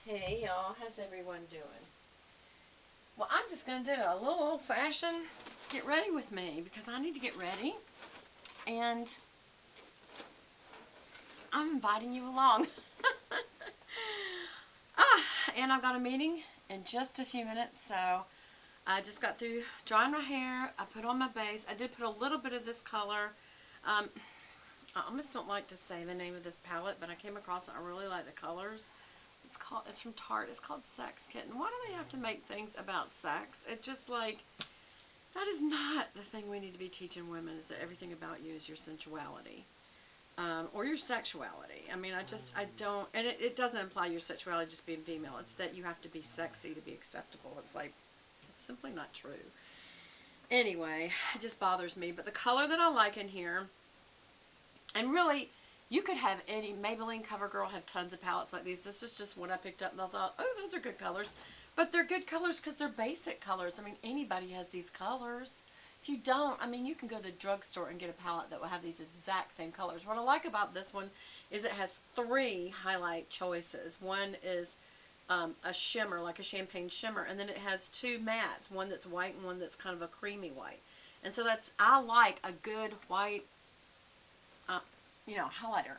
Hey y'all, how's everyone doing? Well, I'm just going to do a little old-fashioned get ready with me because I need to get ready and I'm inviting you along. And I've got a meeting in just a few minutes, so I just got through drying my hair. I put on my base. I did put a little bit of this color. I almost don't like to say the name of this palette, but I came across it. I really like the colors. It's from Tarte. It's called Sex Kitten. Why do they have to make things about sex? It just like, that is not the thing we need to be teaching women, is that everything about you is your sensuality. Or your sexuality. I mean, I don't, and it doesn't imply your sexuality just being female. It's that you have to be sexy to be acceptable. It's like, it's simply not true. Anyway, it just bothers me. But the color that I like in here, and really, you could have any, Maybelline CoverGirl have tons of palettes like these. This is just what I picked up and I thought, oh, those are good colors. But they're good colors because they're basic colors. I mean, anybody has these colors. If you don't, I mean, you can go to the drugstore and get a palette that will have these exact same colors. What I like about this one is it has 3 highlight choices. One is a shimmer, like a champagne shimmer, and then it has 2 mattes, one that's white and one that's kind of a creamy white. And so that's, I like a good white, highlighter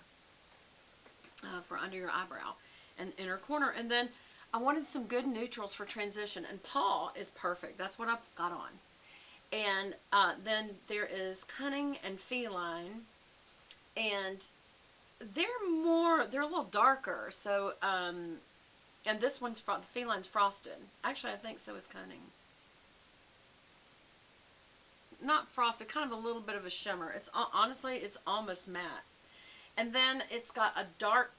for under your eyebrow and inner corner. And then I wanted some good neutrals for transition, and Paw is perfect. That's what I've got on. And then there is Cunning and Feline, and they're a little darker. So, and this one's the Feline's frosted. Actually, I think so is Cunning. Not frosted, kind of a little bit of a shimmer. It's honestly, it's almost matte. And then it's got a dark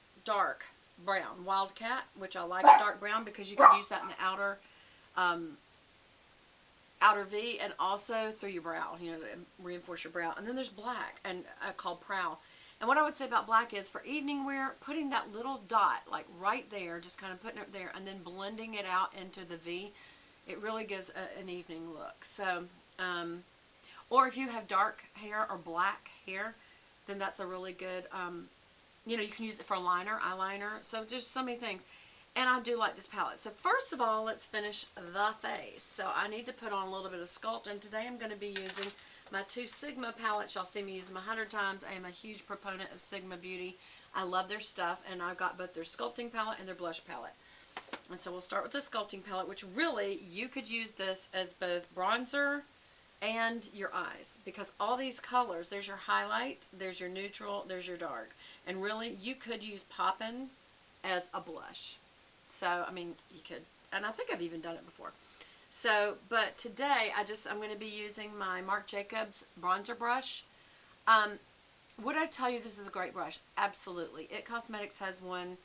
brown, Wildcat, which I like a dark brown because you can use that in the outer V and also through your brow, to reinforce your brow. And then there's black, and called Prowl. And what I would say about black is for evening wear, putting that little dot like right there, just kind of putting it there, and then blending it out into the V, it really gives an evening look. So, or if you have dark hair or black hair, then that's a really good, you can use it for a liner, eyeliner. So just so many things. And I do like this palette. So first of all, let's finish the face. So I need to put on a little bit of Sculpt. And today I'm going to be using my 2 Sigma palettes. Y'all see me use them 100 times. I am a huge proponent of Sigma Beauty. I love their stuff. And I've got both their Sculpting palette and their blush palette. And so we'll start with the Sculpting palette, which really, you could use this as both bronzer and your eyes, because all these colors, there's your highlight, there's your neutral, there's your dark, and really you could use Poppin' as a blush. So I mean, you could, and I think I've even done it before. So, but today I'm going to be using my Marc Jacobs bronzer brush. Would I tell you this is a great brush? Absolutely. It Cosmetics has one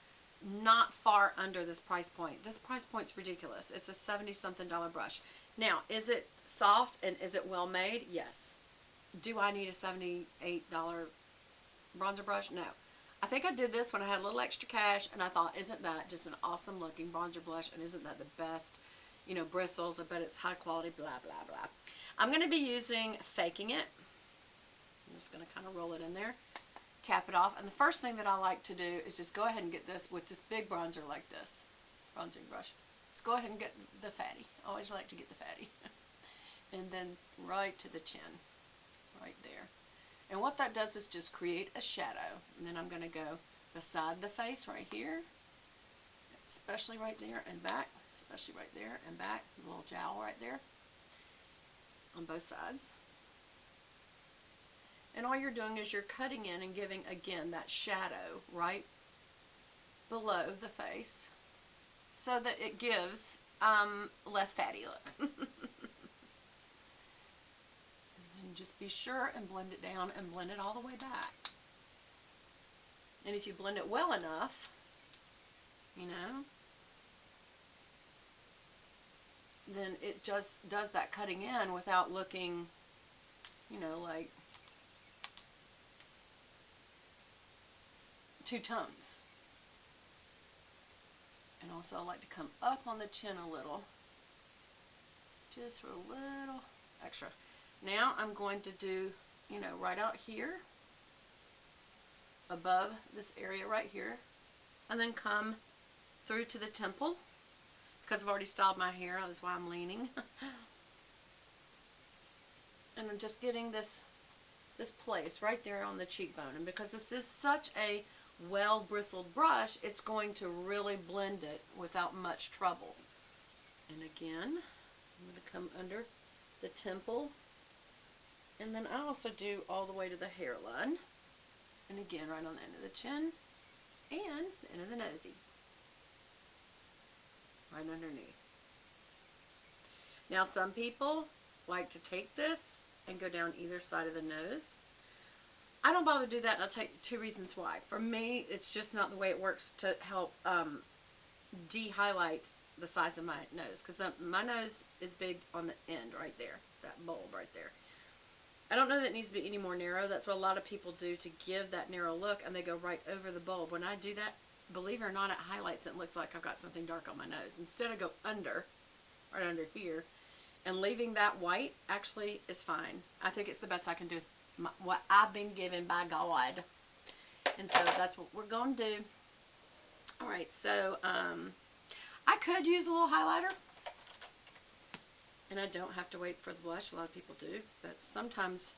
not far under this price point. This price point's ridiculous. It's a $70-something brush. Now, is it soft and is it well made? Yes. Do I need a $78 bronzer brush? No. I think I did this when I had a little extra cash, and I thought, isn't that just an awesome looking bronzer blush, and isn't that the best, bristles? I bet it's high quality, blah, blah, blah. I'm going to be using Faking It. I'm just going to kind of roll it in there, tap it off, and the first thing that I like to do is just go ahead and get this with this big bronzer like this, bronzing brush. Let's go ahead and get the fatty. I always like to get the fatty. And then right to the chin, right there. And what that does is just create a shadow. And then I'm going to go beside the face right here, especially right there and back, especially right there and back, a little jowl right there on both sides. And all you're doing is you're cutting in and giving, again, that shadow right below the face so that it gives less fatty look. Just be sure and blend it down and blend it all the way back. And if you blend it well enough, then it just does that cutting in without looking, like 2 tones. And also I like to come up on the chin a little, just for a little extra. Now I'm going to do, right out here, above this area right here, and then come through to the temple because I've already styled my hair. That's why I'm leaning. And I'm just getting this place right there on the cheekbone. And because this is such a well bristled brush, it's going to really blend it without much trouble. And again, I'm going to come under the temple. And then I also do all the way to the hairline. And again, right on the end of the chin and the end of the nosy. Right underneath. Now some people like to take this and go down either side of the nose. I don't bother to do that, and I'll tell you 2 reasons why. For me, it's just not the way it works to help de-highlight the size of my nose, because my nose is big on the end right there, that bulb right there. I don't know that it needs to be any more narrow. That's what a lot of people do to give that narrow look, and they go right over the bulb. When I do that, believe it or not, it highlights it and looks like I've got something dark on my nose. Instead, I go under, right under here, and leaving that white actually is fine. I think it's the best I can do with what I've been given by God. And so that's what we're going to do. Alright, so I could use a little highlighter. And I don't have to wait for the blush. A lot of people do. But sometimes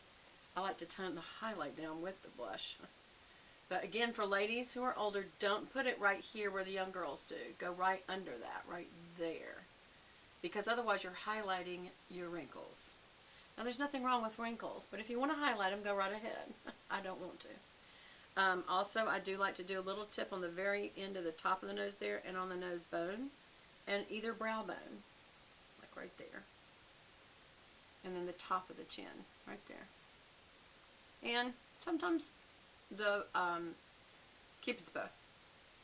I like to tone the highlight down with the blush. But again, for ladies who are older, don't put it right here where the young girls do. Go right under that, right there. Because otherwise you're highlighting your wrinkles. Now there's nothing wrong with wrinkles, but if you want to highlight them, go right ahead. I don't want to. Also, I do like to do a little tip on the very end of the top of the nose there and on the nose bone and either brow bone, like right there. And then the top of the chin, right there. And sometimes the Cupid's bow.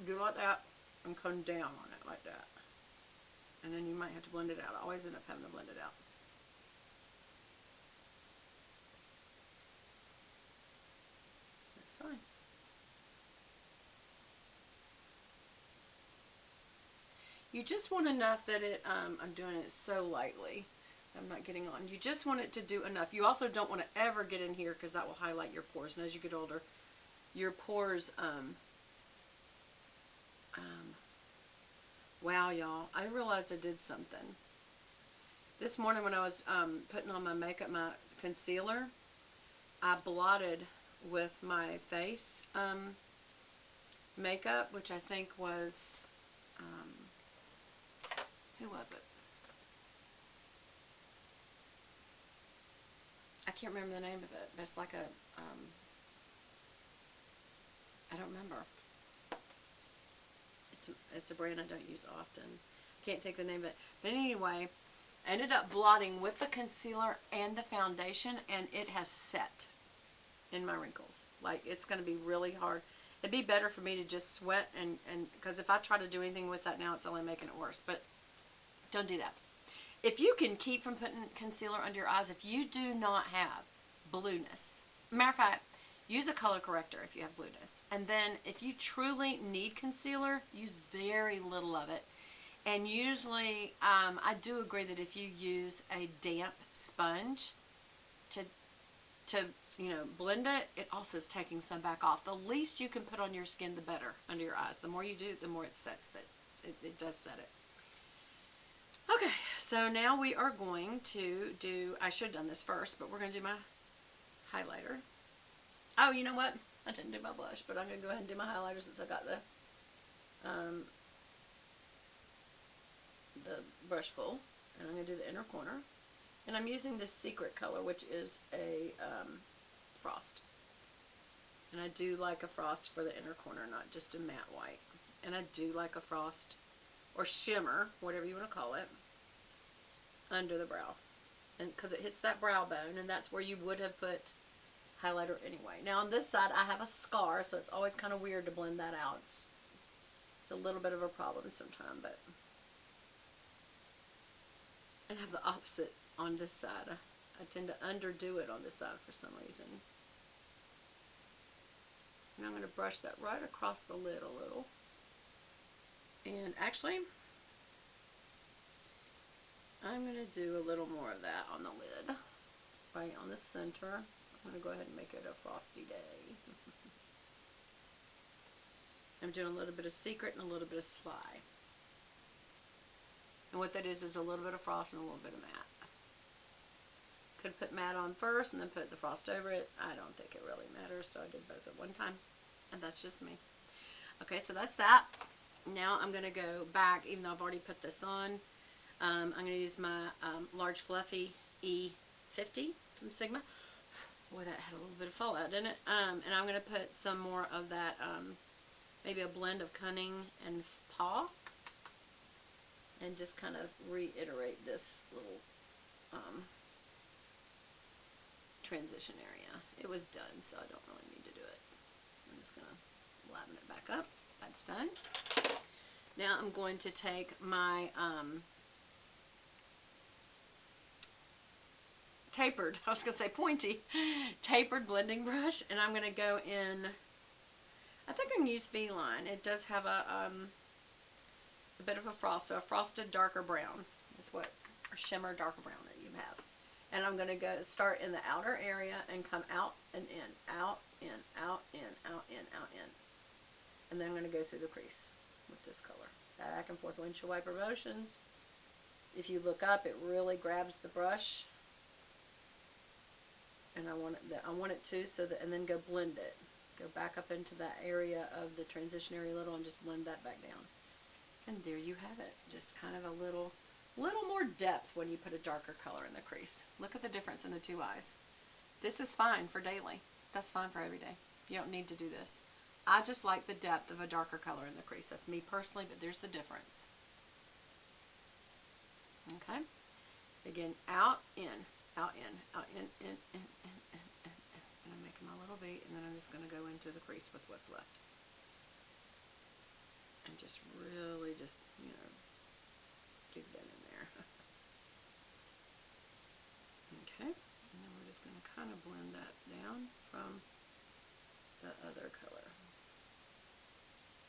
Do like that and come down on it like that. And then you might have to blend it out. I always end up having to blend it out. That's fine. You just want enough that it, I'm doing it so lightly. I'm not getting on. You just want it to do enough. You also don't want to ever get in here because that will highlight your pores. And as you get older, your pores, wow, y'all, I realized I did something. This morning when I was putting on my makeup, my concealer, I blotted with my face makeup, which I think was, who was it? I can't remember the name of it, but it's like a, I don't remember. It's a brand I don't use often. Can't think the name of it. But anyway, I ended up blotting with the concealer and the foundation, and it has set in my wrinkles. Like, it's going to be really hard. It'd be better for me to just sweat, and because if I try to do anything with that now, it's only making it worse. But don't do that. If you can keep from putting concealer under your eyes, if you do not have blueness, matter of fact, use a color corrector if you have blueness. And then if you truly need concealer, use very little of it. And usually, I do agree that if you use a damp sponge to blend it, it also is taking some back off. The least you can put on your skin, the better under your eyes. The more you do, the more it sets that. It does set it. Okay, so now we are going to do, I should have done this first, but we're going to do my highlighter. Oh, you know what? I didn't do my blush, but I'm going to go ahead and do my highlighter since I got the brush full. And I'm going to do the inner corner. And I'm using this secret color, which is a frost. And I do like a frost for the inner corner, not just a matte white. And I do like a frost or shimmer, whatever you want to call it, under the brow. And because it hits that brow bone, and that's where you would have put highlighter anyway. Now on this side I have a scar, so it's always kind of weird to blend that out. It's a little bit of a problem sometimes, but I have the opposite on this side. I tend to underdo it on this side for some reason. And I'm going to brush that right across the lid a little. And actually, I'm going to do a little more of that on the lid, right on the center. I'm going to go ahead and make it a frosty day. I'm doing a little bit of secret and a little bit of sly. And what that is a little bit of frost and a little bit of matte. Could put matte on first and then put the frost over it. I don't think it really matters, so I did both at one time. And that's just me. Okay, so that's that. Now I'm going to go back, even though I've already put this on. I'm going to use my large fluffy E50 from Sigma. Boy, that had a little bit of fallout, didn't it? And I'm going to put some more of that, maybe a blend of Cunning and Paw. And just kind of reiterate this little transition area. It was done, so I don't really need to do it. I'm just going to lavender it back up. That's done. Now I'm going to take my tapered, I was going to say pointy, tapered blending brush, and I'm going to go in, I think I'm going to use V-Line. It does have a bit of a frost, so a frosted darker brown is what, or shimmer darker brown that you have. And I'm going to go start in the outer area and come out and in, out, in, out, in, out, in, out, in. And then I'm going to go through the crease with this color. Back and forth windshield wiper motions. If you look up, it really grabs the brush. And I want it to, so that, and then go blend it. Go back up into that area of the transition area a little and just blend that back down. And there you have it. Just kind of a little more depth when you put a darker color in the crease. Look at the difference in the two eyes. This is fine for daily. That's fine for every day. You don't need to do this. I just like the depth of a darker color in the crease. That's me personally, but there's the difference. Okay? Again, out, in, out, in, out, in. And I'm making my little V, and then I'm just going to go into the crease with what's left. And just really just, you know, dig that in there. Okay, and then we're just going to kind of blend that down from